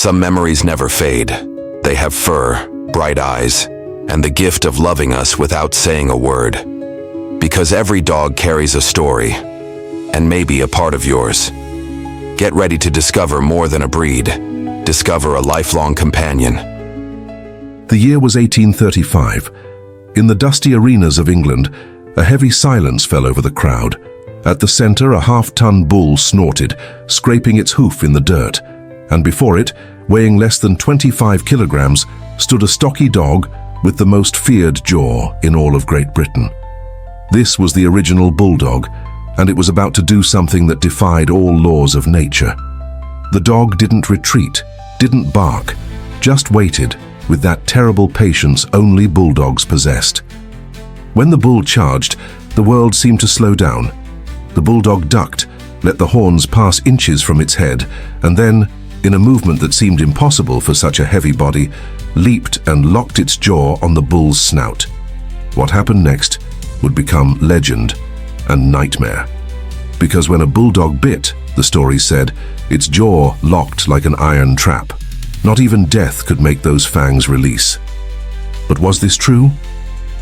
Some memories never fade. They have fur, bright eyes, and the gift of loving us without saying a word. Because every dog carries a story, and maybe a part of yours. Get ready to discover more than a breed. Discover a lifelong companion. The year was 1835. In the dusty arenas of England, a heavy silence fell over the crowd. At the center, a half-ton bull snorted, scraping its hoof in the dirt, and before it, weighing less than 25 kilograms, stood a stocky dog with the most feared jaw in all of Great Britain. This was the original Bulldog, and it was about to do something that defied all laws of nature. The dog didn't retreat, didn't bark, just waited with that terrible patience only bulldogs possessed. When the bull charged, the world seemed to slow down. The bulldog ducked, let the horns pass inches from its head, and then, in a movement that seemed impossible for such a heavy body, leaped and locked its jaw on the bull's snout. What happened next would become legend and nightmare. Because when a bulldog bit, the story said, its jaw locked like an iron trap. Not even death could make those fangs release. But was this true?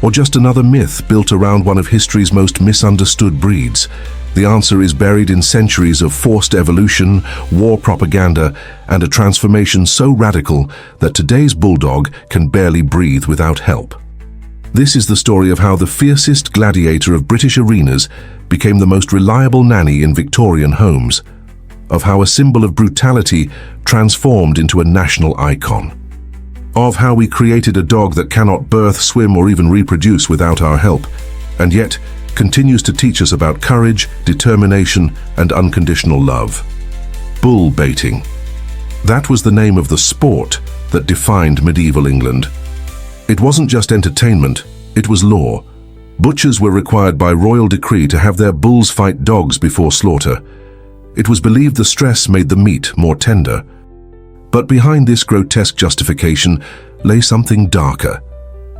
Or just another myth built around one of history's most misunderstood breeds? The answer is buried in centuries of forced evolution, war propaganda, and a transformation so radical that today's bulldog can barely breathe without help. This is the story of how the fiercest gladiator of British arenas became the most reliable nanny in Victorian homes, of how a symbol of brutality transformed into a national icon, of how we created a dog that cannot birth, swim, or even reproduce without our help, and yet continues to teach us about courage, determination, and unconditional love. Bull baiting. That was the name of the sport that defined medieval England. It wasn't just entertainment, it was law. Butchers were required by royal decree to have their bulls fight dogs before slaughter. It was believed the stress made the meat more tender. But behind this grotesque justification lay something darker,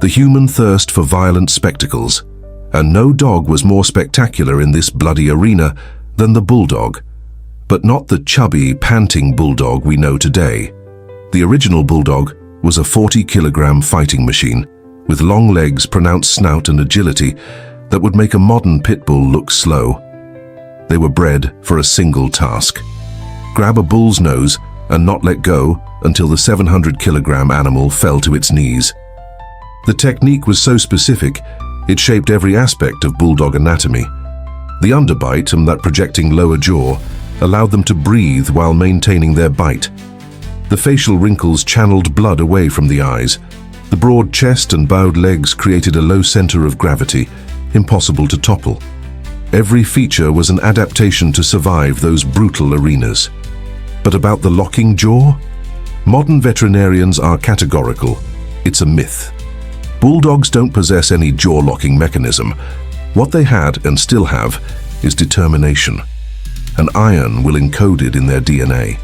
the human thirst for violent spectacles. And no dog was more spectacular in this bloody arena than the bulldog. But not the chubby, panting bulldog we know today. The original bulldog was a 40-kilogram fighting machine, with long legs, pronounced snout, and agility that would make a modern pit bull look slow. They were bred for a single task: grab a bull's nose and not let go until the 700-kilogram animal fell to its knees. The technique was so specific, it shaped every aspect of bulldog anatomy. The underbite and that projecting lower jaw allowed them to breathe while maintaining their bite. The facial wrinkles channeled blood away from the eyes. The broad chest and bowed legs created a low center of gravity, impossible to topple. Every feature was an adaptation to survive those brutal arenas. But about the locking jaw? Modern veterinarians are categorical. It's a myth. Bulldogs don't possess any jaw-locking mechanism. What they had and still have is determination. An iron will encoded in their DNA.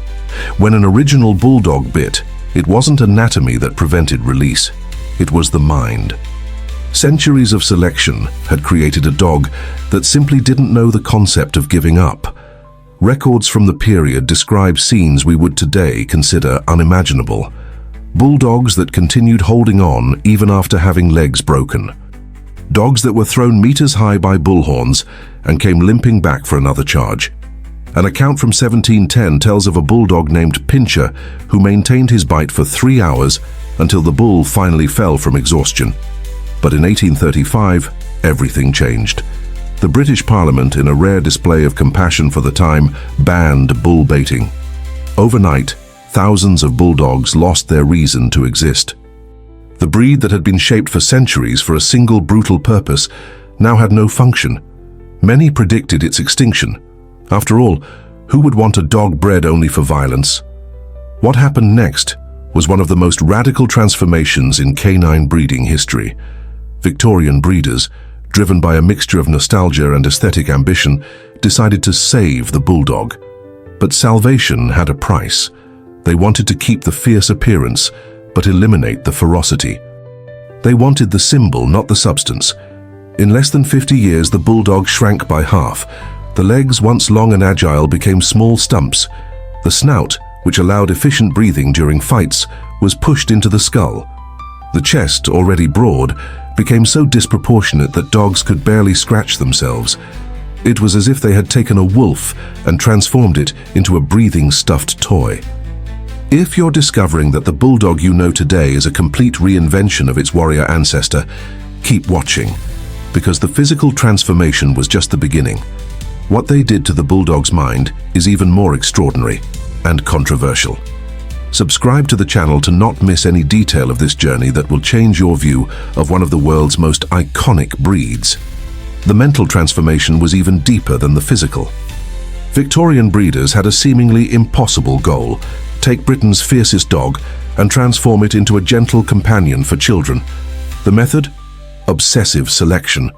When an original bulldog bit, it wasn't anatomy that prevented release. It was the mind. Centuries of selection had created a dog that simply didn't know the concept of giving up. Records from the period describe scenes we would today consider unimaginable. Bulldogs that continued holding on even after having legs broken. Dogs that were thrown meters high by bullhorns and came limping back for another charge. An account from 1710 tells of a bulldog named Pincher who maintained his bite for 3 hours until the bull finally fell from exhaustion. But in 1835, everything changed. The British Parliament, in a rare display of compassion for the time, banned bull baiting. Overnight, thousands of bulldogs lost their reason to exist. The breed that had been shaped for centuries for a single brutal purpose now had no function. Many predicted its extinction. After all, who would want a dog bred only for violence? What happened next was one of the most radical transformations in canine breeding history. Victorian breeders, driven by a mixture of nostalgia and aesthetic ambition, decided to save the bulldog. But salvation had a price. They wanted to keep the fierce appearance, but eliminate the ferocity. They wanted the symbol, not the substance. In less than 50 years, the bulldog shrank by half. The legs, once long and agile, became small stumps. The snout, which allowed efficient breathing during fights, was pushed into the skull. The chest, already broad, became so disproportionate that dogs could barely scratch themselves. It was as if they had taken a wolf and transformed it into a breathing stuffed toy. If you're discovering that the Bulldog you know today is a complete reinvention of its warrior ancestor, keep watching, because the physical transformation was just the beginning. What they did to the Bulldog's mind is even more extraordinary and controversial. Subscribe to the channel to not miss any detail of this journey that will change your view of one of the world's most iconic breeds. The mental transformation was even deeper than the physical. Victorian breeders had a seemingly impossible goal: take Britain's fiercest dog and transform it into a gentle companion for children. The method? Obsessive selection.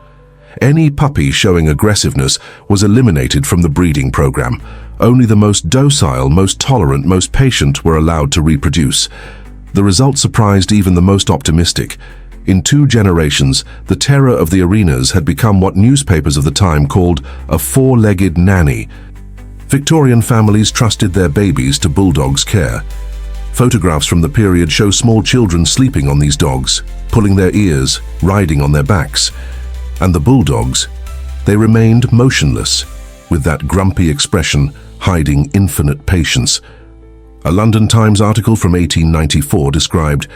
Any puppy showing aggressiveness was eliminated from the breeding program. Only the most docile, most tolerant, most patient were allowed to reproduce. The result surprised even the most optimistic. In 2 generations, the terror of the arenas had become what newspapers of the time called a 4-legged nanny. Victorian families trusted their babies to Bulldogs' care. Photographs from the period show small children sleeping on these dogs, pulling their ears, riding on their backs. And the Bulldogs, they remained motionless, with that grumpy expression hiding infinite patience. A London Times article from 1894 described,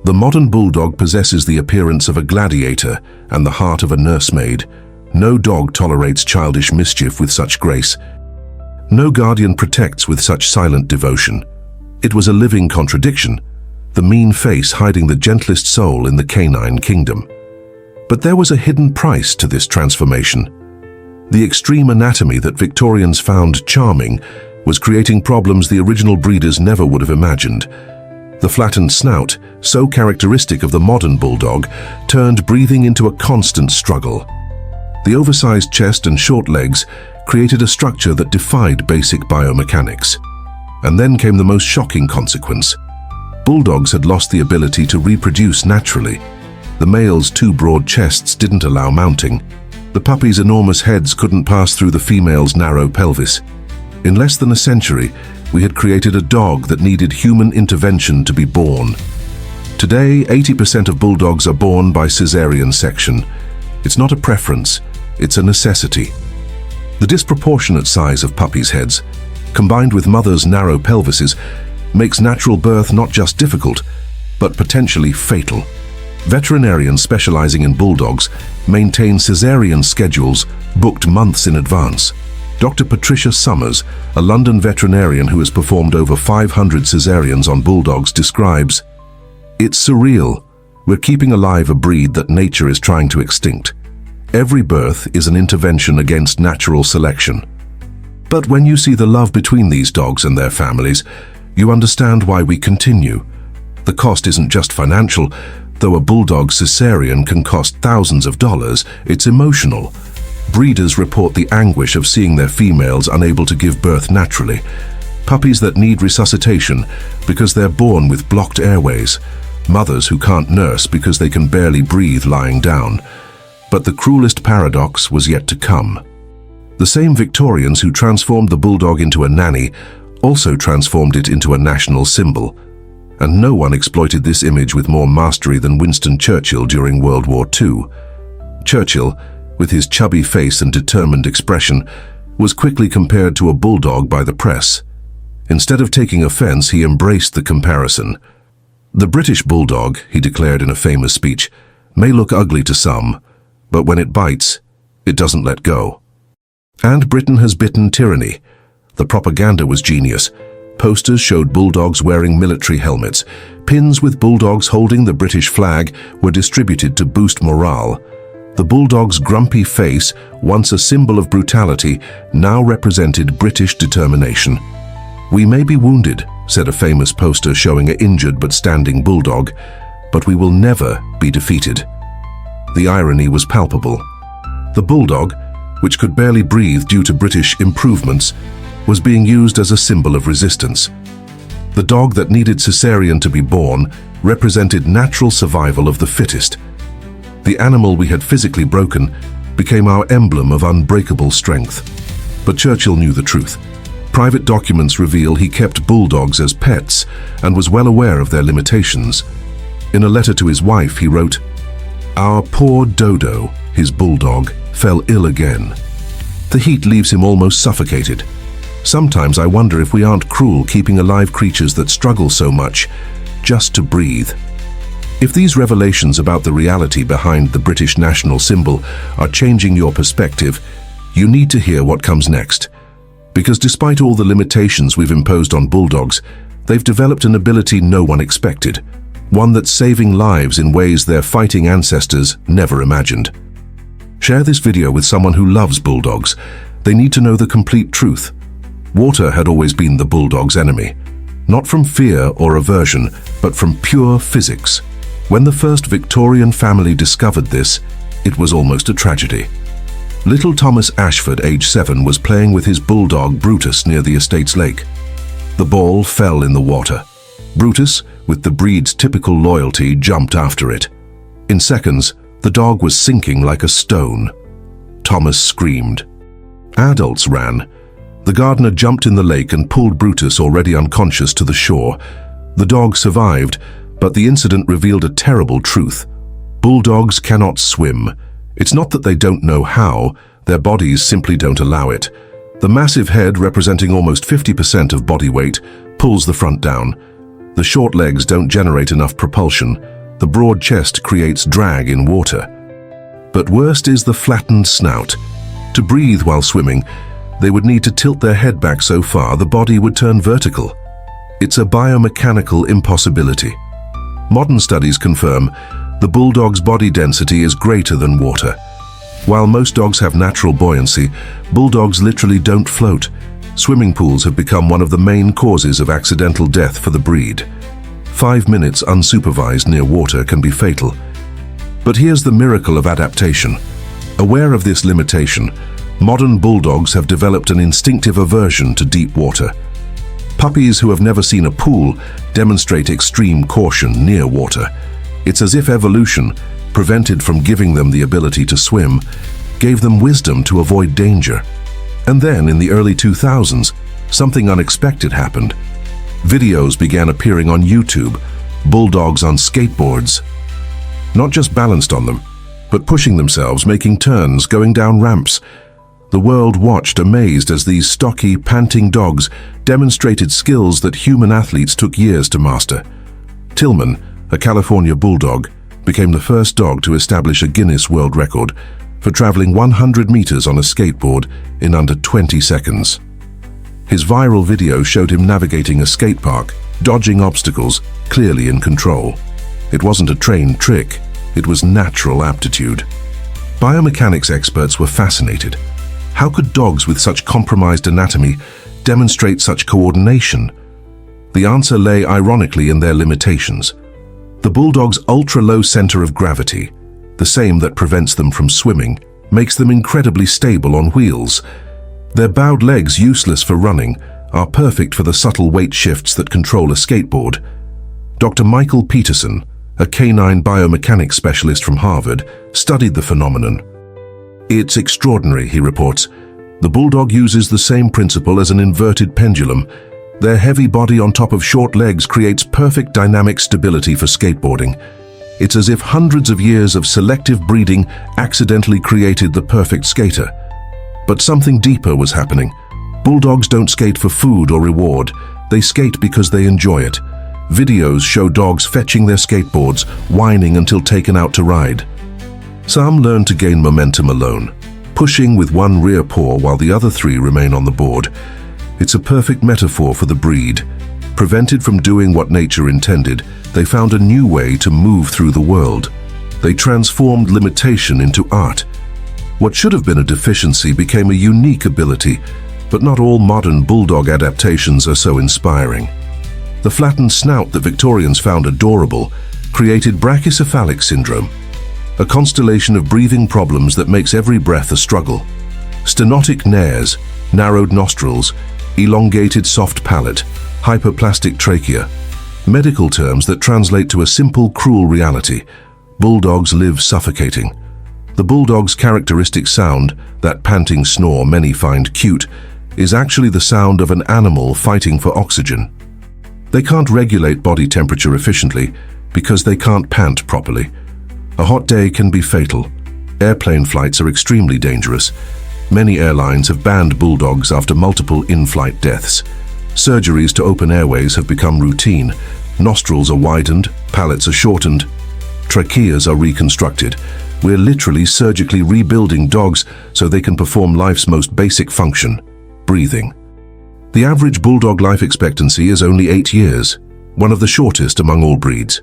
"The modern Bulldog possesses the appearance of a gladiator and the heart of a nursemaid. No dog tolerates childish mischief with such grace. No guardian protects with such silent devotion." It was a living contradiction, the mean face hiding the gentlest soul in the canine kingdom. But there was a hidden price to this transformation. The extreme anatomy that Victorians found charming was creating problems the original breeders never would have imagined. The flattened snout, so characteristic of the modern Bulldog, turned breathing into a constant struggle. The oversized chest and short legs created a structure that defied basic biomechanics. And then came the most shocking consequence. Bulldogs had lost the ability to reproduce naturally. The male's 2 broad chests didn't allow mounting. The puppy's enormous heads couldn't pass through the female's narrow pelvis. In less than a century, we had created a dog that needed human intervention to be born. Today, 80% of Bulldogs are born by cesarean section. It's not a preference, it's a necessity. The disproportionate size of puppies' heads, combined with mothers' narrow pelvises, makes natural birth not just difficult, but potentially fatal. Veterinarians specializing in Bulldogs maintain cesarean schedules booked months in advance. Dr. Patricia Summers, a London veterinarian who has performed over 500 cesareans on Bulldogs, describes, "It's surreal. We're keeping alive a breed that nature is trying to extinct. Every birth is an intervention against natural selection." But when you see the love between these dogs and their families, you understand why we continue. The cost isn't just financial. Though a Bulldog cesarean can cost thousands of dollars, it's emotional. Breeders report the anguish of seeing their females unable to give birth naturally. Puppies that need resuscitation because they're born with blocked airways. Mothers who can't nurse because they can barely breathe lying down. But the cruelest paradox was yet to come. The same Victorians who transformed the Bulldog into a nanny also transformed it into a national symbol. And no one exploited this image with more mastery than Winston Churchill during World War II. Churchill, with his chubby face and determined expression, was quickly compared to a bulldog by the press. Instead of taking offense, he embraced the comparison. "The British Bulldog," he declared in a famous speech, "may look ugly to some, but when it bites, it doesn't let go." And Britain has bitten tyranny. The propaganda was genius. Posters showed Bulldogs wearing military helmets. Pins with Bulldogs holding the British flag were distributed to boost morale. The Bulldog's grumpy face, once a symbol of brutality, now represented British determination. "We may be wounded," said a famous poster showing an injured but standing Bulldog, "but we will never be defeated." The irony was palpable. The Bulldog, which could barely breathe due to British improvements, was being used as a symbol of resistance. The dog that needed cesarean to be born represented natural survival of the fittest. The animal we had physically broken became our emblem of unbreakable strength. But Churchill knew the truth. Private documents reveal he kept bulldogs as pets and was well aware of their limitations. In a letter to his wife, he wrote, "Our poor Dodo, his bulldog, fell ill again. The heat leaves him almost suffocated. Sometimes I wonder if we aren't cruel keeping alive creatures that struggle so much just to breathe." If these revelations about the reality behind the British national symbol are changing your perspective, you need to hear what comes next. Because despite all the limitations we've imposed on bulldogs, they've developed an ability no one expected, one that's saving lives in ways their fighting ancestors never imagined. Share this video with someone who loves bulldogs. They need to know the complete truth. Water had always been the bulldog's enemy, not from fear or aversion, but from pure physics. When the first Victorian family discovered this, it was almost a tragedy. Little Thomas Ashford, age 7, was playing with his bulldog Brutus near the estate's lake. The ball fell in the water. Brutus, with the breed's typical loyalty, jumped after it. In seconds, the dog was sinking like a stone. Thomas screamed. Adults ran. The gardener jumped in the lake and pulled Brutus, already unconscious, to the shore. The dog survived, but the incident revealed a terrible truth. Bulldogs cannot swim. It's not that they don't know how, their bodies simply don't allow it. The massive head, representing almost 50% of body weight, pulls the front down. The short legs don't generate enough propulsion. The broad chest creates drag in water. But worst is the flattened snout. To breathe while swimming, they would need to tilt their head back so far the body would turn vertical. It's a biomechanical impossibility. Modern studies confirm the bulldog's body density is greater than water. While most dogs have natural buoyancy, bulldogs literally don't float. Swimming pools have become one of the main causes of accidental death for the breed. 5 minutes unsupervised near water can be fatal. But here's the miracle of adaptation. Aware of this limitation, modern bulldogs have developed an instinctive aversion to deep water. Puppies who have never seen a pool demonstrate extreme caution near water. It's as if evolution, prevented from giving them the ability to swim, gave them wisdom to avoid danger. And then, in the early 2000s, something unexpected happened. Videos began appearing on YouTube, bulldogs on skateboards. Not just balanced on them, but pushing themselves, making turns, going down ramps. The world watched amazed as these stocky, panting dogs demonstrated skills that human athletes took years to master. Tillman, a California bulldog, became the first dog to establish a Guinness World Record for traveling 100 meters on a skateboard in under 20 seconds. His viral video showed him navigating a skate park, dodging obstacles, clearly in control. It wasn't a trained trick, it was natural aptitude. Biomechanics experts were fascinated. How could dogs with such compromised anatomy demonstrate such coordination? The answer lay ironically in their limitations. The bulldog's ultra-low center of gravity, the same that prevents them from swimming, makes them incredibly stable on wheels. Their bowed legs, useless for running, are perfect for the subtle weight shifts that control a skateboard. Dr. Michael Peterson, a canine biomechanics specialist from Harvard, studied the phenomenon. "It's extraordinary," he reports. "The bulldog uses the same principle as an inverted pendulum. Their heavy body on top of short legs creates perfect dynamic stability for skateboarding. It's as if hundreds of years of selective breeding accidentally created the perfect skater." But something deeper was happening. Bulldogs don't skate for food or reward. They skate because they enjoy it. Videos show dogs fetching their skateboards, whining until taken out to ride. Some learn to gain momentum alone, pushing with one rear paw while the other 3 remain on the board. It's a perfect metaphor for the breed. Prevented from doing what nature intended, they found a new way to move through the world. They transformed limitation into art. What should have been a deficiency became a unique ability, but not all modern bulldog adaptations are so inspiring. The flattened snout that Victorians found adorable created brachycephalic syndrome, a constellation of breathing problems that makes every breath a struggle. Stenotic nares, narrowed nostrils, elongated soft palate, hyperplastic trachea. Medical terms that translate to a simple, cruel reality. Bulldogs live suffocating. The bulldog's characteristic sound, that panting snore many find cute, is actually the sound of an animal fighting for oxygen. They can't regulate body temperature efficiently because they can't pant properly. A hot day can be fatal. Airplane flights are extremely dangerous. Many airlines have banned bulldogs after multiple in-flight deaths. Surgeries to open airways have become routine. Nostrils are widened, palates are shortened, tracheas are reconstructed. We're literally surgically rebuilding dogs so they can perform life's most basic function, breathing. The average bulldog life expectancy is only 8 years, one of the shortest among all breeds.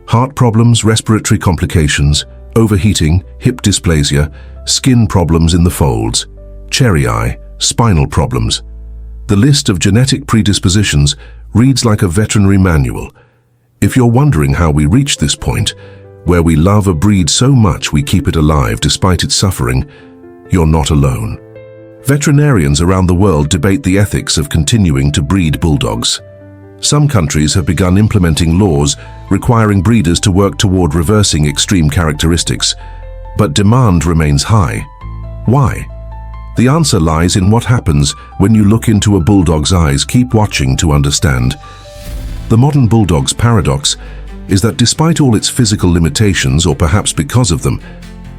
Heart problems, respiratory complications, overheating, hip dysplasia, skin problems in the folds, cherry eye, spinal problems. The list of genetic predispositions reads like a veterinary manual. If you're wondering how we reached this point, where we love a breed so much we keep it alive despite its suffering, you're not alone. Veterinarians around the world debate the ethics of continuing to breed bulldogs. Some countries have begun implementing laws requiring breeders to work toward reversing extreme characteristics, but demand remains high. Why? The answer lies in what happens when you look into a bulldog's eyes. Keep watching to understand. The modern bulldog's paradox is that despite all its physical limitations, or perhaps because of them,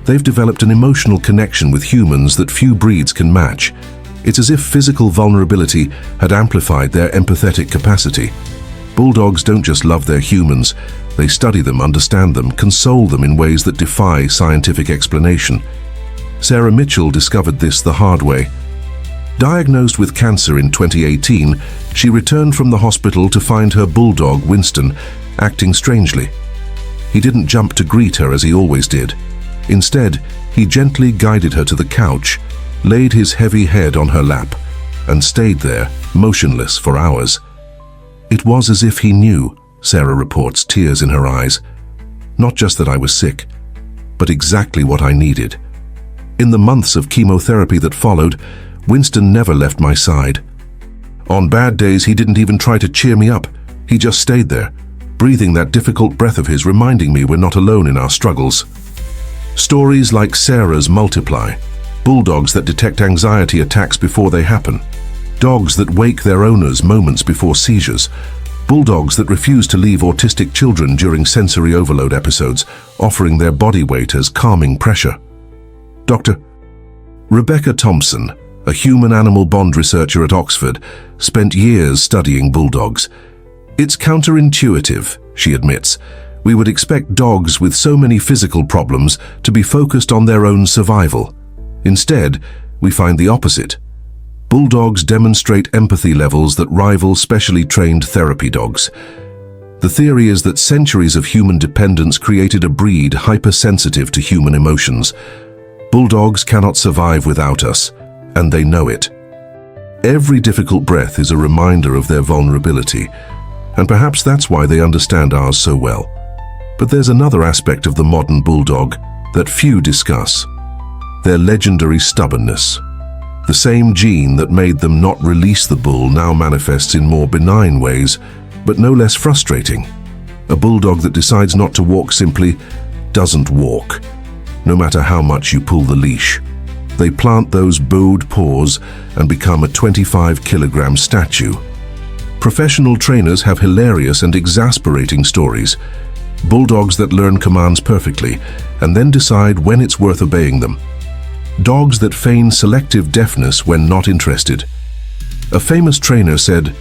they've developed an emotional connection with humans that few breeds can match. It's as if physical vulnerability had amplified their empathetic capacity. Bulldogs don't just love their humans, they study them, understand them, console them in ways that defy scientific explanation. Sarah Mitchell discovered this the hard way. Diagnosed with cancer in 2018, she returned from the hospital to find her bulldog, Winston, acting strangely. He didn't jump to greet her as he always did. Instead, he gently guided her to the couch, laid his heavy head on her lap, and stayed there, motionless, for hours. It was as if he knew, Sarah reports, tears in her eyes. Not just that I was sick, but exactly what I needed. In the months of chemotherapy that followed, Winston never left my side. On bad days, he didn't even try to cheer me up. He just stayed there, breathing that difficult breath of his, reminding me we're not alone in our struggles. Stories like Sarah's multiply. Bulldogs that detect anxiety attacks before they happen. Dogs that wake their owners moments before seizures. Bulldogs that refuse to leave autistic children during sensory overload episodes, offering their body weight as calming pressure. Dr. Rebecca Thompson, a human-animal bond researcher at Oxford, spent years studying bulldogs. It's counterintuitive, she admits. We would expect dogs with so many physical problems to be focused on their own survival. Instead, we find the opposite. Bulldogs demonstrate empathy levels that rival specially trained therapy dogs. The theory is that centuries of human dependence created a breed hypersensitive to human emotions. Bulldogs cannot survive without us, and they know it. Every difficult breath is a reminder of their vulnerability, and perhaps that's why they understand ours so well. But there's another aspect of the modern bulldog that few discuss: their legendary stubbornness. The same gene that made them not release the bull now manifests in more benign ways, but no less frustrating. A bulldog that decides not to walk simply doesn't walk, no matter how much you pull the leash. They plant those bowed paws and become a 25-kilogram statue. Professional trainers have hilarious and exasperating stories. Bulldogs that learn commands perfectly and then decide when it's worth obeying them. Dogs that feign selective deafness when not interested. A famous trainer said,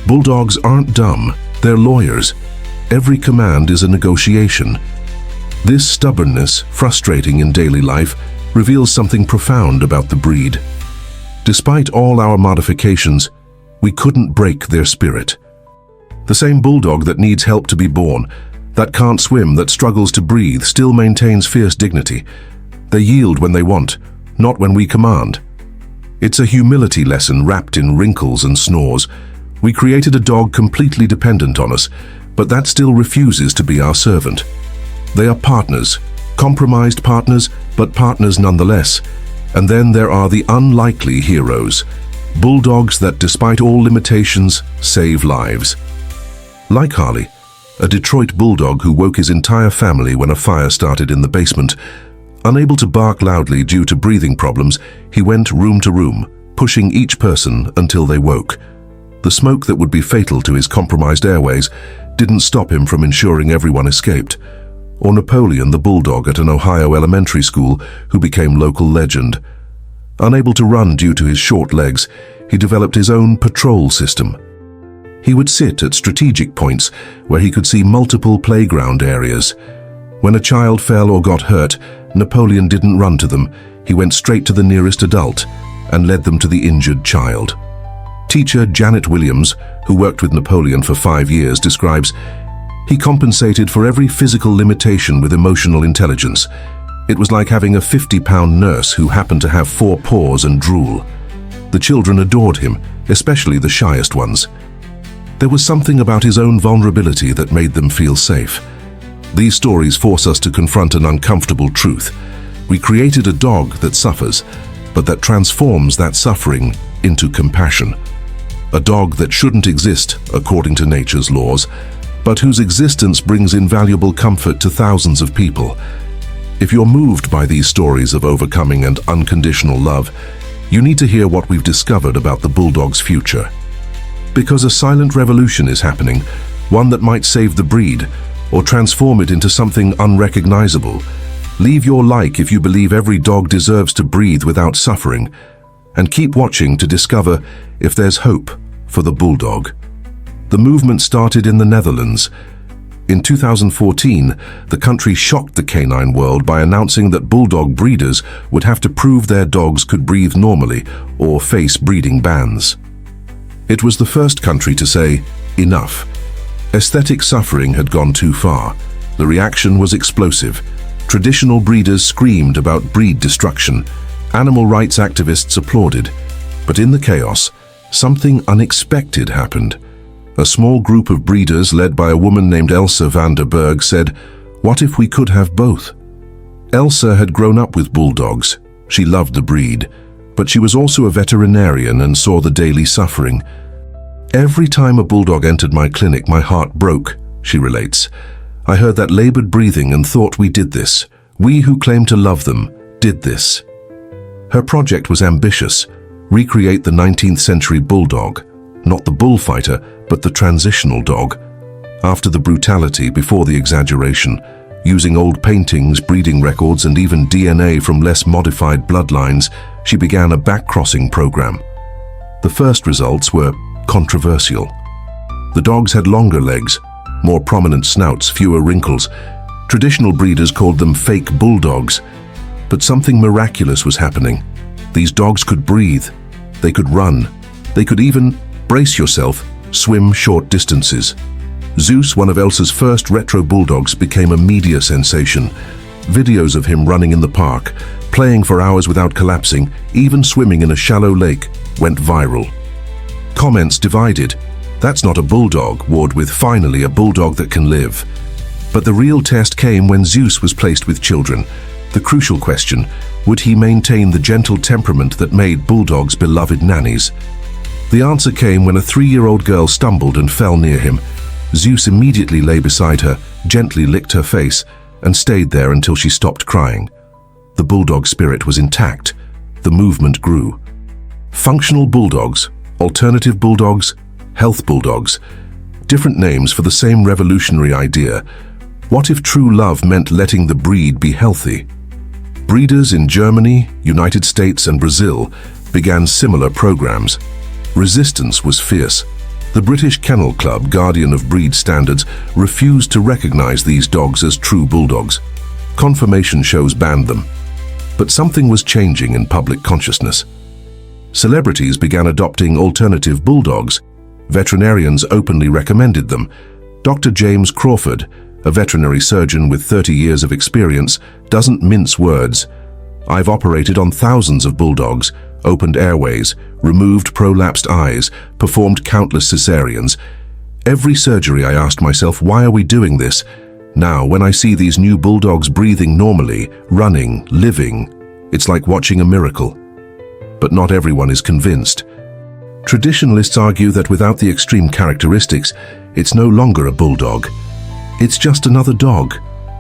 "Bulldogs aren't dumb, they're lawyers. Every command is a negotiation." This stubbornness, frustrating in daily life, reveals something profound about the breed. Despite all our modifications, we couldn't break their spirit. The same bulldog that needs help to be born, that can't swim, that struggles to breathe, still maintains fierce dignity. They yield when they want, not when we command. It's a humility lesson wrapped in wrinkles and snores. We created a dog completely dependent on us, but that still refuses to be our servant. They are partners, compromised partners, but partners nonetheless. And then there are the unlikely heroes, bulldogs that, despite all limitations, save lives. Like Harley, a Detroit bulldog who woke his entire family when a fire started in the basement. Unable to bark loudly due to breathing problems, he went room to room, pushing each person until they woke. The smoke that would be fatal to his compromised airways didn't stop him from ensuring everyone escaped. Or Napoleon, the bulldog at an Ohio elementary school who became local legend. Unable to run due to his short legs, he developed his own patrol system. He would sit at strategic points where he could see multiple playground areas. When a child fell or got hurt, Napoleon didn't run to them. He went straight to the nearest adult and led them to the injured child. Teacher Janet Williams, who worked with Napoleon for 5 years, describes, "He compensated for every physical limitation with emotional intelligence. It was like having a 50-pound nurse who happened to have 4 paws and drool." The children adored him, especially the shyest ones. There was something about his own vulnerability that made them feel safe. These stories force us to confront an uncomfortable truth. We created a dog that suffers, but that transforms that suffering into compassion. A dog that shouldn't exist according to nature's laws, but whose existence brings invaluable comfort to thousands of people. If you're moved by these stories of overcoming and unconditional love, you need to hear what we've discovered about the Bulldog's future. Because a silent revolution is happening, one that might save the breed or transform it into something unrecognizable. Leave your like if you believe every dog deserves to breathe without suffering, and keep watching to discover if there's hope for the Bulldog. The movement started in the Netherlands. In 2014, the country shocked the canine world by announcing that Bulldog breeders would have to prove their dogs could breathe normally or face breeding bans. It was the first country to say, enough. Aesthetic suffering had gone too far. The reaction was explosive. Traditional breeders screamed about breed destruction. Animal rights activists applauded. But in the chaos, something unexpected happened. A small group of breeders led by a woman named Elsa van der Berg said, "What if we could have both?" Elsa had grown up with bulldogs. She loved the breed, but she was also a veterinarian and saw the daily suffering. "Every time a bulldog entered my clinic, my heart broke," she relates. "I heard that labored breathing and thought we did this. We who claim to love them did this." Her project was ambitious: recreate the 19th century bulldog, not the bullfighter, but the transitional dog. After the brutality, before the exaggeration, using old paintings, breeding records, and even DNA from less modified bloodlines, she began a back-crossing program. The first results were controversial. The dogs had longer legs, more prominent snouts, fewer wrinkles. Traditional breeders called them fake bulldogs. But something miraculous was happening. These dogs could breathe. They could run. They could even, brace yourself, swim short distances. Zeus, one of Elsa's first retro bulldogs, became a media sensation. Videos of him running in the park, playing for hours without collapsing, even swimming in a shallow lake, went viral. Comments divided. "That's not a bulldog," warred with, "Finally a bulldog that can live." But the real test came when Zeus was placed with children. The crucial question, would he maintain the gentle temperament that made bulldogs beloved nannies? The answer came when a 3-year-old girl stumbled and fell near him. Zeus immediately lay beside her, gently licked her face, and stayed there until she stopped crying. The bulldog spirit was intact. The movement grew. Functional bulldogs, alternative bulldogs, health bulldogs. Different names for the same revolutionary idea. What if true love meant letting the breed be healthy? Breeders in Germany, United States, and Brazil began similar programs. Resistance was fierce. The British Kennel Club, guardian of breed standards, refused to recognize these dogs as true bulldogs. Confirmation shows banned them. But something was changing in public consciousness. Celebrities began adopting alternative bulldogs. Veterinarians openly recommended them. Dr. James Crawford, a veterinary surgeon with 30 years of experience, doesn't mince words. "I've operated on thousands of bulldogs, opened airways, removed prolapsed eyes, performed countless cesareans. Every surgery I asked myself, why are we doing this? Now, when I see these new bulldogs breathing normally, running, living, it's like watching a miracle." But not everyone is convinced. Traditionalists argue that without the extreme characteristics, it's no longer a bulldog. It's just another dog.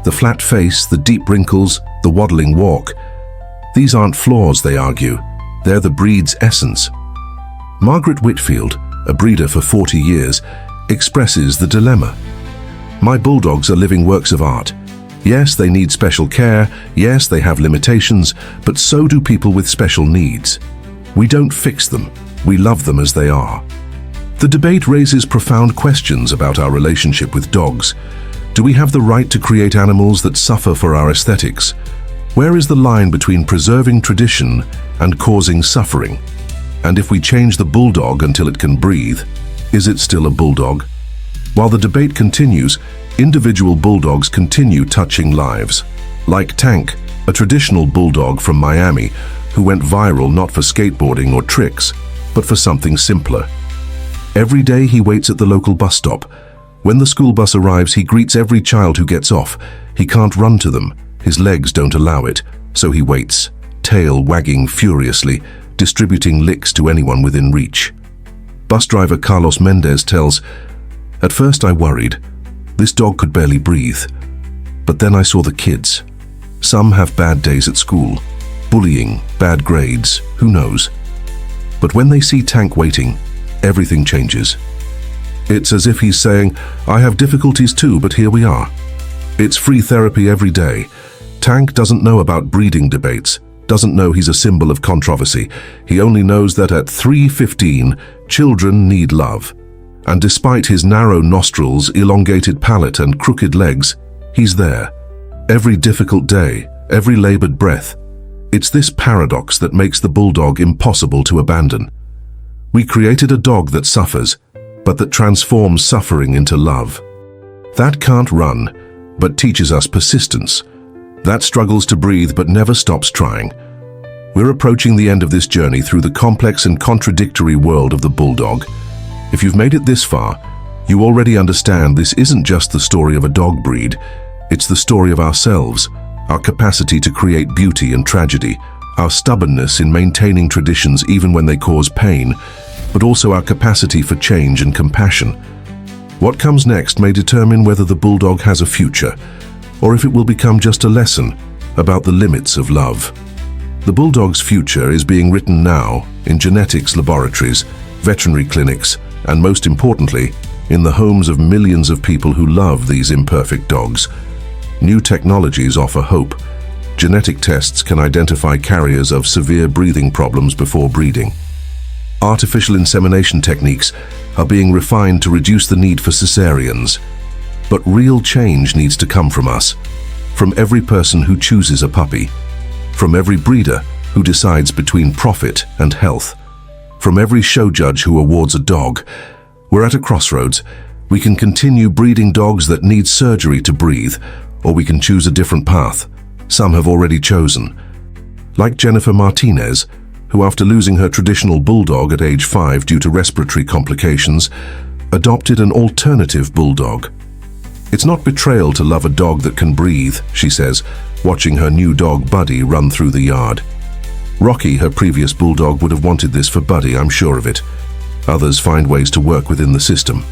The flat face, the deep wrinkles, the waddling walk. These aren't flaws, they argue. They're the breed's essence. Margaret Whitfield, a breeder for 40 years, expresses the dilemma. My bulldogs are living works of art. Yes, they need special care. Yes, they have limitations, but so do people with special needs. We don't fix them. We love them as they are. The debate raises profound questions about our relationship with dogs. Do we have the right to create animals that suffer for our aesthetics? Where is the line between preserving tradition and causing suffering? And if we change the bulldog until it can breathe, is it still a bulldog? While the debate continues, individual bulldogs continue touching lives. Like Tank, a traditional bulldog from Miami who went viral not for skateboarding or tricks, but for something simpler. Every day he waits at the local bus stop. When the school bus arrives, he greets every child who gets off. He can't run to them. His legs don't allow it, so he waits, tail wagging furiously, distributing licks to anyone within reach. Bus driver Carlos Mendez tells, "At first I worried. This dog could barely breathe. But then I saw the kids. Some have bad days at school, bullying, bad grades, who knows? But when they see Tank waiting, everything changes. It's as if he's saying, I have difficulties too, but here we are. It's free therapy every day. Tank doesn't know about breeding debates, doesn't know he's a symbol of controversy. He only knows that at 3:15, children need love. And despite his narrow nostrils, elongated palate and crooked legs, he's there. Every difficult day, every labored breath. It's this paradox that makes the bulldog impossible to abandon. We created a dog that suffers, but that transforms suffering into love. That can't run, but teaches us persistence. That struggles to breathe but never stops trying. We're approaching the end of this journey through the complex and contradictory world of the bulldog. If you've made it this far, you already understand this isn't just the story of a dog breed. It's the story of ourselves, our capacity to create beauty and tragedy, our stubbornness in maintaining traditions even when they cause pain, but also our capacity for change and compassion. What comes next may determine whether the bulldog has a future, or if it will become just a lesson about the limits of love. The bulldog's future is being written now in genetics laboratories, veterinary clinics, and most importantly, in the homes of millions of people who love these imperfect dogs. New technologies offer hope. Genetic tests can identify carriers of severe breathing problems before breeding. Artificial insemination techniques are being refined to reduce the need for cesareans. But real change needs to come from us, from every person who chooses a puppy, from every breeder who decides between profit and health, from every show judge who awards a dog. We're at a crossroads. We can continue breeding dogs that need surgery to breathe, or we can choose a different path. Some have already chosen. Like Jennifer Martinez, who after losing her traditional bulldog at age 5 due to respiratory complications, adopted an alternative bulldog. It's not betrayal to love a dog that can breathe, she says, watching her new dog Buddy run through the yard. Rocky, her previous bulldog, would have wanted this for Buddy, I'm sure of it. Others find ways to work within the system.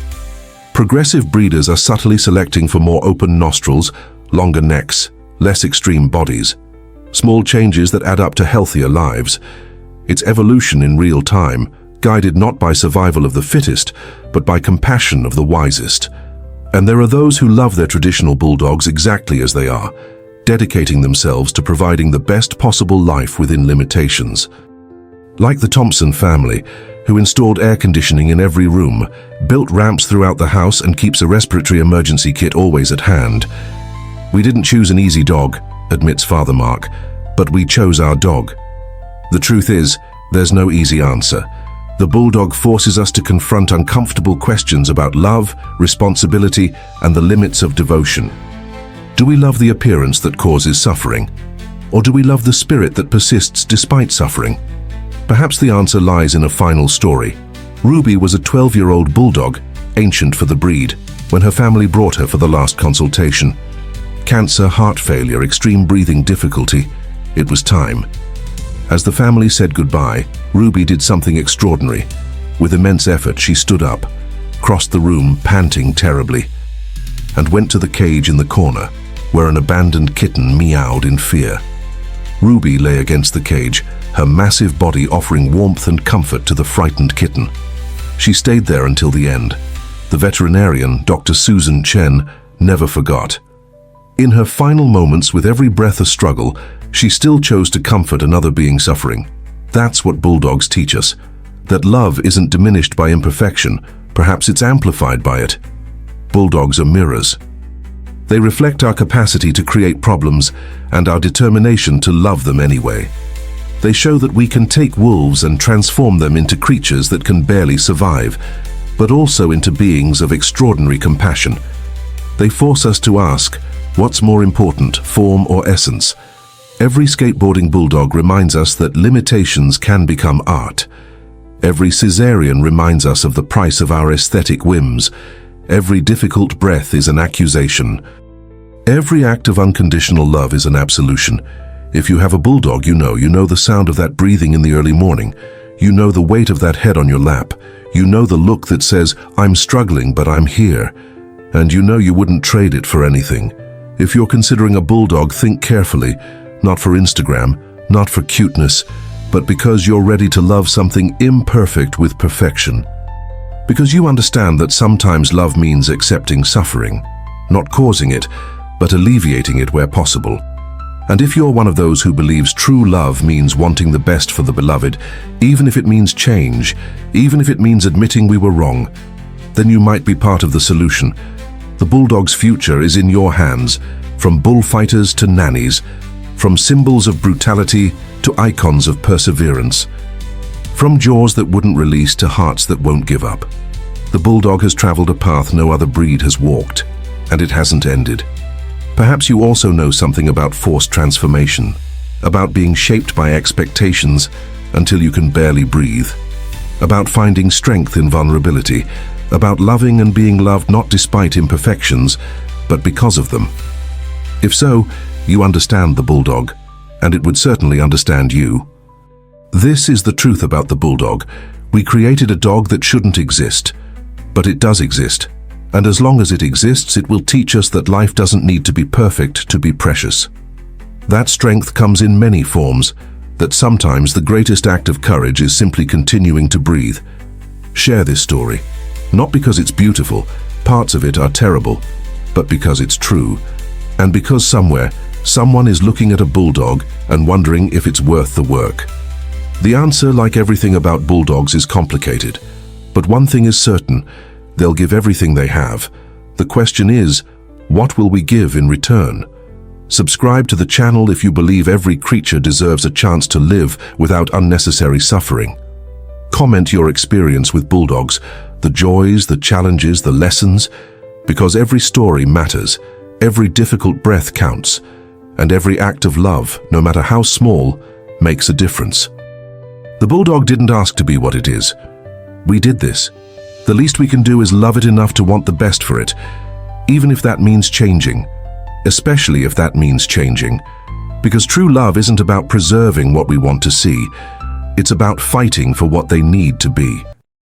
Progressive breeders are subtly selecting for more open nostrils, longer necks, less extreme bodies. Small changes that add up to healthier lives. It's evolution in real time, guided not by survival of the fittest, but by compassion of the wisest. And there are those who love their traditional bulldogs exactly as they are, dedicating themselves to providing the best possible life within limitations. Like the Thompson family, who installed air conditioning in every room, built ramps throughout the house, and keeps a respiratory emergency kit always at hand. We didn't choose an easy dog, admits Father Mark, but we chose our dog. The truth is, there's no easy answer. The bulldog forces us to confront uncomfortable questions about love, responsibility, and the limits of devotion. Do we love the appearance that causes suffering? Or do we love the spirit that persists despite suffering? Perhaps the answer lies in a final story. Ruby was a 12-year-old bulldog, ancient for the breed, when her family brought her for the last consultation. Cancer, heart failure, extreme breathing difficulty. It was time. As the family said goodbye, Ruby did something extraordinary. With immense effort, she stood up, crossed the room, panting terribly, and went to the cage in the corner, where an abandoned kitten meowed in fear. Ruby lay against the cage, her massive body offering warmth and comfort to the frightened kitten. She stayed there until the end. The veterinarian, Dr. Susan Chen, never forgot. In her final moments, with every breath a struggle, she still chose to comfort another being suffering. That's what bulldogs teach us, that love isn't diminished by imperfection, perhaps it's amplified by it. Bulldogs are mirrors. They reflect our capacity to create problems and our determination to love them anyway. They show that we can take wolves and transform them into creatures that can barely survive, but also into beings of extraordinary compassion. They force us to ask, what's more important, form or essence? Every skateboarding bulldog reminds us that limitations can become art. Every cesarean reminds us of the price of our aesthetic whims. Every difficult breath is an accusation. Every act of unconditional love is an absolution. If you have a bulldog, you know the sound of that breathing in the early morning. You know the weight of that head on your lap. You know the look that says, I'm struggling, but I'm here. And you know you wouldn't trade it for anything. If you're considering a bulldog, think carefully, not for Instagram, not for cuteness, but because you're ready to love something imperfect with perfection. Because you understand that sometimes love means accepting suffering, not causing it, but alleviating it where possible. And if you're one of those who believes true love means wanting the best for the beloved, even if it means change, even if it means admitting we were wrong, then you might be part of the solution. The bulldog's future is in your hands, from bullfighters to nannies, from symbols of brutality to icons of perseverance, from jaws that wouldn't release to hearts that won't give up. The bulldog has traveled a path no other breed has walked, and it hasn't ended. Perhaps you also know something about forced transformation, about being shaped by expectations until you can barely breathe, about finding strength in vulnerability, about loving and being loved not despite imperfections, but because of them. If so, you understand the bulldog, and it would certainly understand you. This is the truth about the bulldog. We created a dog that shouldn't exist, but it does exist. And as long as it exists, it will teach us that life doesn't need to be perfect to be precious. That strength comes in many forms, that sometimes the greatest act of courage is simply continuing to breathe. Share this story, not because it's beautiful, parts of it are terrible, but because it's true, and because somewhere, someone is looking at a bulldog and wondering if it's worth the work. The answer, like everything about bulldogs, is complicated, but one thing is certain: they'll give everything they have. The question is, what will we give in return? Subscribe to the channel if you believe every creature deserves a chance to live without unnecessary suffering. Comment your experience with bulldogs, the joys, the challenges, the lessons, because every story matters, every difficult breath counts, and every act of love, no matter how small, makes a difference. The bulldog didn't ask to be what it is. We did this. The least we can do is love it enough to want the best for it, even if that means changing, especially if that means changing. Because true love isn't about preserving what we want to see. It's about fighting for what they need to be.